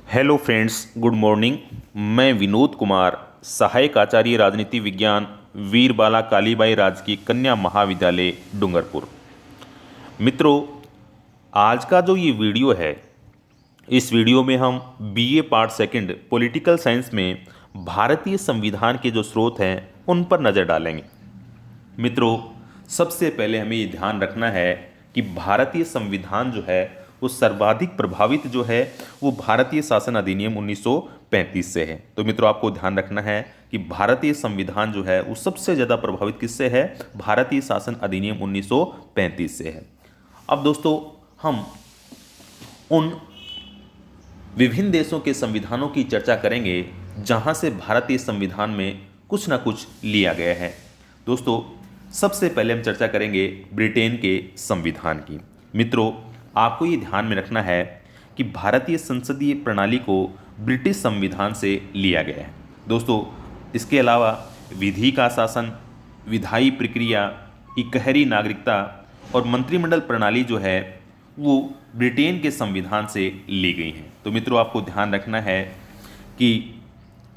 Hello friends, good morning. मैं विनोद कुमार, सहायक आचार्य राजनीति विज्ञान, वीरबाला कालीबाई राजकीय कन्या महाविद्यालय डूंगरपुर। मित्रों, आज का जो ये वीडियो है, इस वीडियो में हम BA part second political science में भारतीय संविधान के जो स्रोत हैं उन पर नज़र डालेंगे। मित्रों, सबसे पहले हमें ये ध्यान रखना है कि भारतीय संविधान जो है वो सर्वाधिक प्रभावित जो है वो भारतीय शासन अधिनियम 1935 से है। तो मित्रों, आपको ध्यान रखना है कि भारतीय संविधान जो है वो सबसे ज़्यादा प्रभावित किससे है? भारतीय शासन अधिनियम 1935 से है। अब दोस्तों, हम उन विभिन्न देशों के संविधानों की चर्चा करेंगे जहां से भारतीय संविधान में कुछ ना कुछ लिया गया है। दोस्तों, सबसे पहले हम चर्चा करेंगे ब्रिटेन के संविधान की। मित्रों, आपको ये ध्यान में रखना है कि भारतीय संसदीय प्रणाली को ब्रिटिश संविधान से लिया गया है। दोस्तों, इसके अलावा विधि का शासन, विधायी प्रक्रिया, इकहरी नागरिकता और मंत्रिमंडल प्रणाली जो है वो ब्रिटेन के संविधान से ली गई हैं। तो मित्रों, आपको ध्यान रखना है कि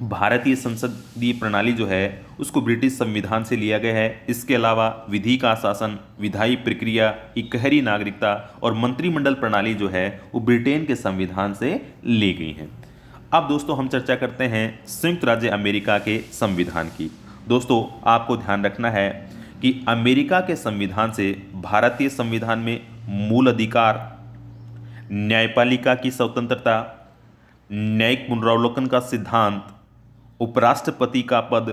भारतीय संसदीय प्रणाली जो है उसको ब्रिटिश संविधान से लिया गया है। इसके अलावा विधि का शासन, विधायी प्रक्रिया, इकहरी नागरिकता और मंत्रिमंडल प्रणाली जो है वो ब्रिटेन के संविधान से ली गई हैं। अब दोस्तों, हम चर्चा करते हैं संयुक्त राज्य अमेरिका के संविधान की। दोस्तों, आपको ध्यान रखना है कि अमेरिका के संविधान से भारतीय संविधान में मूल अधिकार, न्यायपालिका की स्वतंत्रता, न्यायिक पुनरावलोकन का सिद्धांत, उपराष्ट्रपति का पद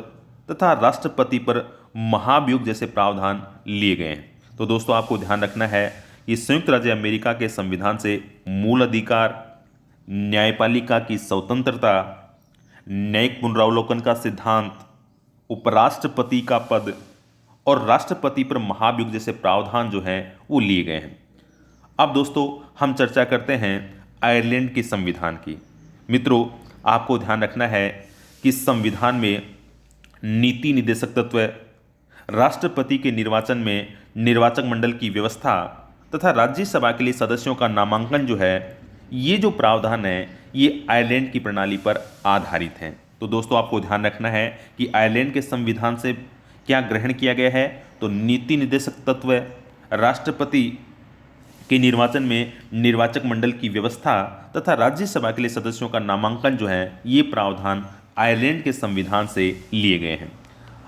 तथा राष्ट्रपति पर महाभियोग जैसे प्रावधान लिए गए हैं। तो दोस्तों, आपको ध्यान रखना है कि संयुक्त राज्य अमेरिका के संविधान से मूल अधिकार, न्यायपालिका की स्वतंत्रता, न्यायिक पुनरावलोकन का सिद्धांत, उपराष्ट्रपति का पद और राष्ट्रपति पर महाभियोग जैसे प्रावधान जो हैं वो लिए गए हैं। अब दोस्तों, हम चर्चा करते हैं आयरलैंड के संविधान की। मित्रों, आपको ध्यान रखना है कि संविधान में नीति निदेशक तत्व, राष्ट्रपति के निर्वाचन में निर्वाचक मंडल की व्यवस्था तथा राज्यसभा के लिए सदस्यों का नामांकन जो है, ये जो प्रावधान है ये आयरलैंड की प्रणाली पर आधारित हैं। तो दोस्तों, आपको ध्यान रखना है कि आयरलैंड के संविधान से क्या ग्रहण किया गया है? तो नीति निदेशक तत्व, राष्ट्रपति के निर्वाचन में निर्वाचक मंडल की व्यवस्था तथा राज्यसभा के लिए सदस्यों का नामांकन जो है ये प्रावधान आयरलैंड के संविधान से लिए गए हैं।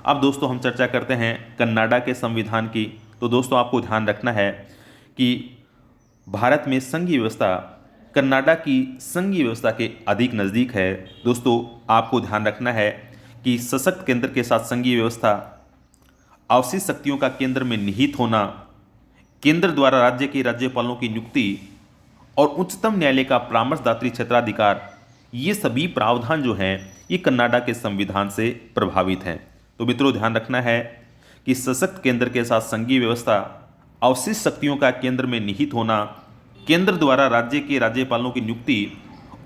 अब दोस्तों, हम चर्चा करते हैं कनाडा के संविधान की। तो दोस्तों, आपको ध्यान रखना है कि भारत में संघीय व्यवस्था कनाडा की संघीय व्यवस्था के अधिक नज़दीक है। दोस्तों, आपको ध्यान रखना है कि सशक्त केंद्र के साथ संघीय व्यवस्था, अवशिष्ट शक्तियों का केंद्र में निहित होना, केंद्र द्वारा राज्य के राज्यपालों की नियुक्ति और उच्चतम न्यायालय का परामर्शदात्री क्षेत्राधिकार, ये सभी प्रावधान जो हैं ये कनाडा के संविधान से प्रभावित हैं। तो मित्रों, ध्यान रखना है कि सशक्त केंद्र के साथ संघीय व्यवस्था, अवशिष्ट शक्तियों का केंद्र में निहित होना, केंद्र द्वारा राज्य के राज्यपालों की नियुक्ति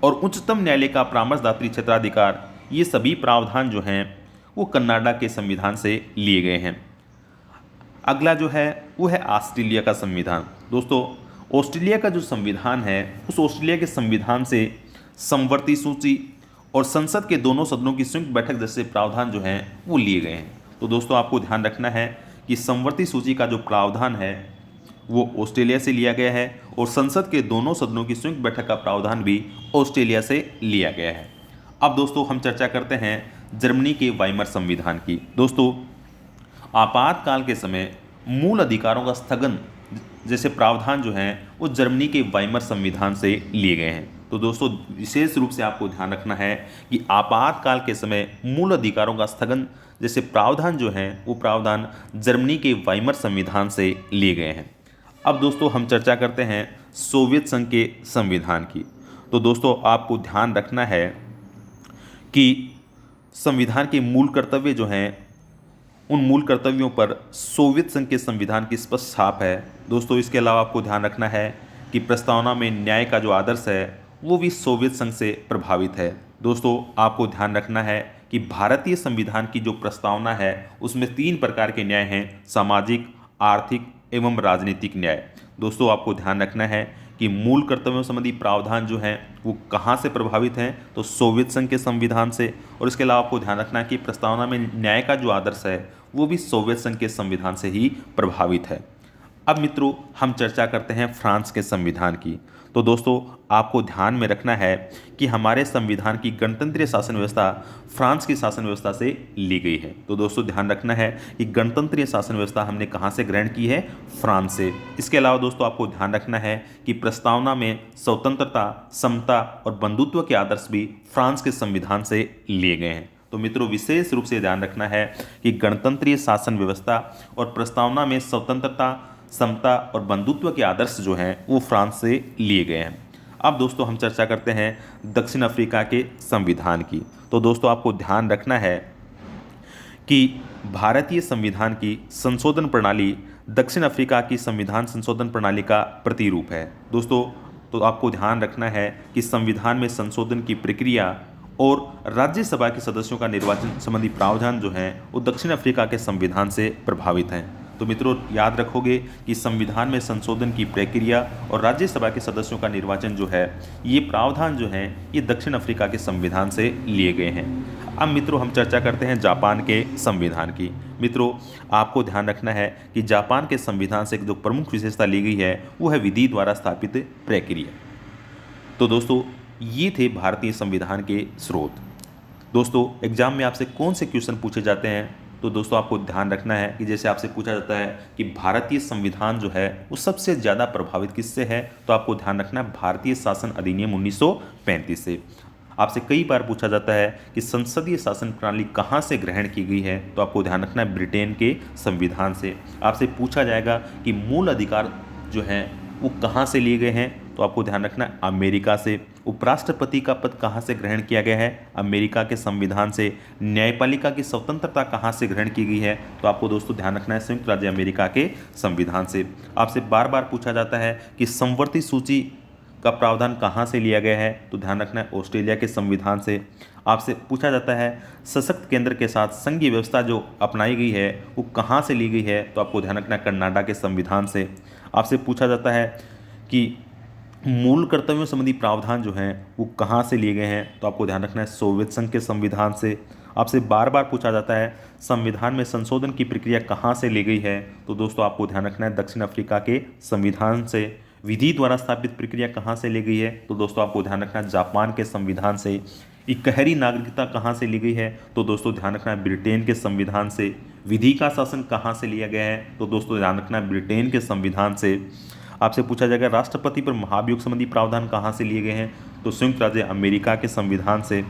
और उच्चतम न्यायालय का परामर्शदात्री क्षेत्राधिकार, ये सभी प्रावधान जो हैं वो कनाडा के संविधान से लिए गए हैं। अगला जो है वो है ऑस्ट्रेलिया का संविधान। दोस्तों, ऑस्ट्रेलिया का जो संविधान है उस ऑस्ट्रेलिया के संविधान से समवर्ती सूची और संसद के दोनों सदनों की संयुक्त बैठक जैसे प्रावधान जो हैं वो लिए गए हैं। तो दोस्तों, आपको ध्यान रखना है कि समवर्ती सूची का जो प्रावधान है वो ऑस्ट्रेलिया से लिया गया है और संसद के दोनों सदनों की संयुक्त बैठक का प्रावधान भी ऑस्ट्रेलिया से लिया गया है। अब दोस्तों, हम चर्चा करते हैं जर्मनी के वाइमर संविधान की। दोस्तों, आपातकाल के समय मूल अधिकारों का स्थगन जैसे प्रावधान जो हैं वो जर्मनी के वाइमर संविधान से लिए गए हैं। तो दोस्तों, विशेष रूप से आपको ध्यान रखना है कि आपातकाल के समय मूल अधिकारों का स्थगन जैसे प्रावधान जो हैं वो प्रावधान जर्मनी के वाइमर संविधान से लिए गए हैं। अब दोस्तों, हम चर्चा करते हैं सोवियत संघ के संविधान की। तो दोस्तों, आपको ध्यान रखना है कि संविधान के मूल कर्तव्य जो हैं उन मूल कर्तव्यों पर सोवियत संघ के संविधान की स्पष्ट छाप है। दोस्तों, इसके अलावा आपको ध्यान रखना है कि प्रस्तावना में न्याय का जो आदर्श है वो भी सोवियत संघ से प्रभावित है। दोस्तों, आपको ध्यान रखना है कि भारतीय संविधान की जो प्रस्तावना है उसमें 3 प्रकार के न्याय हैं: सामाजिक, आर्थिक एवं राजनीतिक न्याय। दोस्तों, आपको ध्यान रखना है कि कि मूल कर्तव्यों संबंधी प्रावधान जो हैं वो कहाँ से प्रभावित हैं, तो सोवियत संघ के संविधान से। और इसके अलावा आपको ध्यान रखना है कि प्रस्तावना में न्याय का जो आदर्श है वो भी सोवियत संघ के संविधान से ही प्रभावित है। अब मित्रों हम चर्चा करते हैं फ्रांस के संविधान की। तो दोस्तों आपको ध्यान में रखना है कि हमारे संविधान की गणतंत्रीय शासन व्यवस्था फ्रांस की शासन व्यवस्था से ली गई है। तो दोस्तों ध्यान रखना है कि गणतंत्रीय शासन व्यवस्था हमने कहाँ से ग्रहण की है, फ्रांस से। इसके अलावा दोस्तों आपको ध्यान रखना है कि प्रस्तावना में स्वतंत्रता, समता और बंधुत्व के आदर्श भी फ्रांस के संविधान से लिए गए हैं। तो मित्रों विशेष रूप से ध्यान रखना है कि गणतंत्रीय शासन व्यवस्था और प्रस्तावना में स्वतंत्रता, समता और बंधुत्व के आदर्श जो हैं वो फ्रांस से लिए गए हैं। अब दोस्तों हम चर्चा करते हैं दक्षिण अफ्रीका के संविधान की। तो दोस्तों आपको ध्यान रखना है कि भारतीय संविधान की संशोधन प्रणाली दक्षिण अफ्रीका की संविधान संशोधन प्रणाली का प्रतिरूप है। दोस्तों तो आपको ध्यान रखना है कि संविधान में संशोधन की प्रक्रिया और राज्यसभा के सदस्यों का निर्वाचन संबंधी प्रावधान जो हैं वो दक्षिण अफ्रीका के संविधान से प्रभावित हैं। तो मित्रों याद रखोगे कि संविधान में संशोधन की प्रक्रिया और राज्यसभा के सदस्यों का निर्वाचन जो है ये प्रावधान जो हैं ये दक्षिण अफ्रीका के संविधान से लिए गए हैं। अब मित्रों हम चर्चा करते हैं जापान के संविधान की। मित्रों आपको ध्यान रखना है कि जापान के संविधान से जो प्रमुख विशेषता ली गई है वो है विधि द्वारा स्थापित प्रक्रिया। तो दोस्तों ये थे भारतीय संविधान के स्रोत। दोस्तों एग्जाम में आपसे कौन से क्वेश्चन पूछे जाते हैं, तो दोस्तों आपको ध्यान रखना है कि जैसे आपसे पूछा जाता है कि भारतीय संविधान जो है वो सबसे ज़्यादा प्रभावित किससे है, तो आपको ध्यान रखना है भारतीय शासन अधिनियम 1935 से। आपसे कई बार पूछा जाता है कि संसदीय शासन प्रणाली कहाँ से ग्रहण की गई है, तो आपको ध्यान रखना है ब्रिटेन के संविधान से। आपसे पूछा जाएगा कि मूल अधिकार जो हैं वो कहाँ से लिए गए हैं, तो आपको ध्यान रखना है अमेरिका से। उपराष्ट्रपति का पद कहाँ से ग्रहण किया गया है, अमेरिका के संविधान से। न्यायपालिका की स्वतंत्रता कहाँ से ग्रहण की गई है, तो आपको दोस्तों ध्यान रखना है संयुक्त राज्य अमेरिका के संविधान से। आपसे बार बार पूछा जाता है कि समवर्ती सूची का प्रावधान कहाँ से लिया गया है, तो ध्यान रखना है ऑस्ट्रेलिया के संविधान से। आपसे पूछा जाता है सशक्त केंद्र के साथ संघीय व्यवस्था जो अपनाई गई है वो कहाँ से ली गई है, तो आपको ध्यान रखना है कनाडा के संविधान से। आपसे पूछा जाता है कि मूल कर्तव्यों संबंधी प्रावधान जो हैं वो कहाँ से लिए गए हैं, तो आपको ध्यान रखना है सोवियत संघ के संविधान से। आपसे बार बार पूछा जाता है संविधान में संशोधन की प्रक्रिया कहाँ से ली गई है, तो दोस्तों आपको ध्यान रखना है दक्षिण अफ्रीका के संविधान से। विधि द्वारा स्थापित प्रक्रिया कहाँ से ली गई है, तो दोस्तों आपको ध्यान रखना है जापान के संविधान से। इकहरी नागरिकता कहाँ से ली गई है, तो दोस्तों ध्यान रखना है ब्रिटेन के संविधान से। विधि का शासन कहाँ से लिया गया है, तो दोस्तों ध्यान रखना है ब्रिटेन के संविधान से। आपसे पूछा जाएगा राष्ट्रपति पर महाभियोग संबंधी प्रावधान कहाँ से लिए गए हैं, तो संयुक्त राज्य अमेरिका के संविधान से।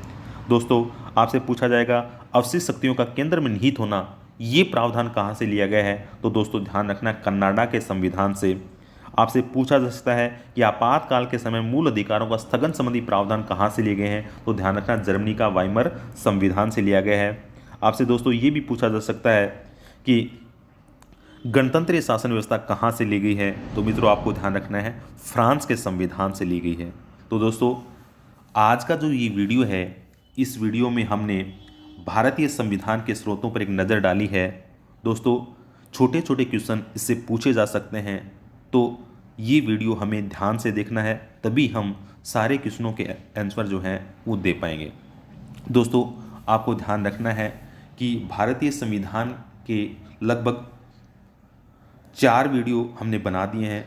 दोस्तों आपसे पूछा जाएगा अवशिष्ट शक्तियों का केंद्र में निहित होना, ये प्रावधान कहाँ से लिया गया है, तो दोस्तों ध्यान रखना है कनाडा के संविधान से। आपसे पूछा जा सकता है कि आपातकाल के समय मूल अधिकारों का स्थगन संबंधी प्रावधान कहाँ से लिए गए हैं, तो ध्यान रखना जर्मनी का वाइमर संविधान से लिया गया है। आपसे दोस्तों ये भी पूछा जा सकता है कि गणतंत्रीय शासन व्यवस्था कहाँ से ली गई है, तो मित्रों आपको ध्यान रखना है फ्रांस के संविधान से ली गई है। तो दोस्तों आज का जो ये वीडियो है, इस वीडियो में हमने भारतीय संविधान के स्रोतों पर एक नज़र डाली है। दोस्तों छोटे छोटे क्वेश्चन इससे पूछे जा सकते हैं, तो ये वीडियो हमें ध्यान से देखना है, तभी हम सारे क्वेश्चनों के आंसर जो हैं वो दे पाएंगे। दोस्तों आपको ध्यान रखना है कि भारतीय संविधान के लगभग 4 वीडियो हमने बना दिए हैं,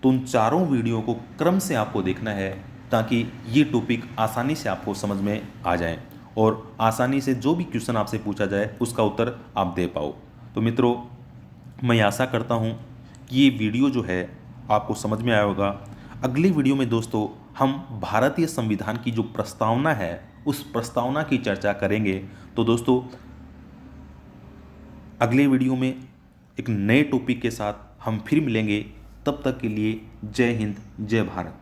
तो उन चारों वीडियो को क्रम से आपको देखना है ताकि ये टॉपिक आसानी से आपको समझ में आ जाए और आसानी से जो भी क्वेश्चन आपसे पूछा जाए उसका उत्तर आप दे पाओ। तो मित्रों मैं आशा करता हूँ कि ये वीडियो जो है आपको समझ में आया होगा। अगली वीडियो में दोस्तों हम भारतीय संविधान की जो प्रस्तावना है उस प्रस्तावना की चर्चा करेंगे। तो दोस्तों अगले वीडियो में एक नए टॉपिक के साथ हम फिर मिलेंगे। तब तक के लिए जय हिंद, जय भारत।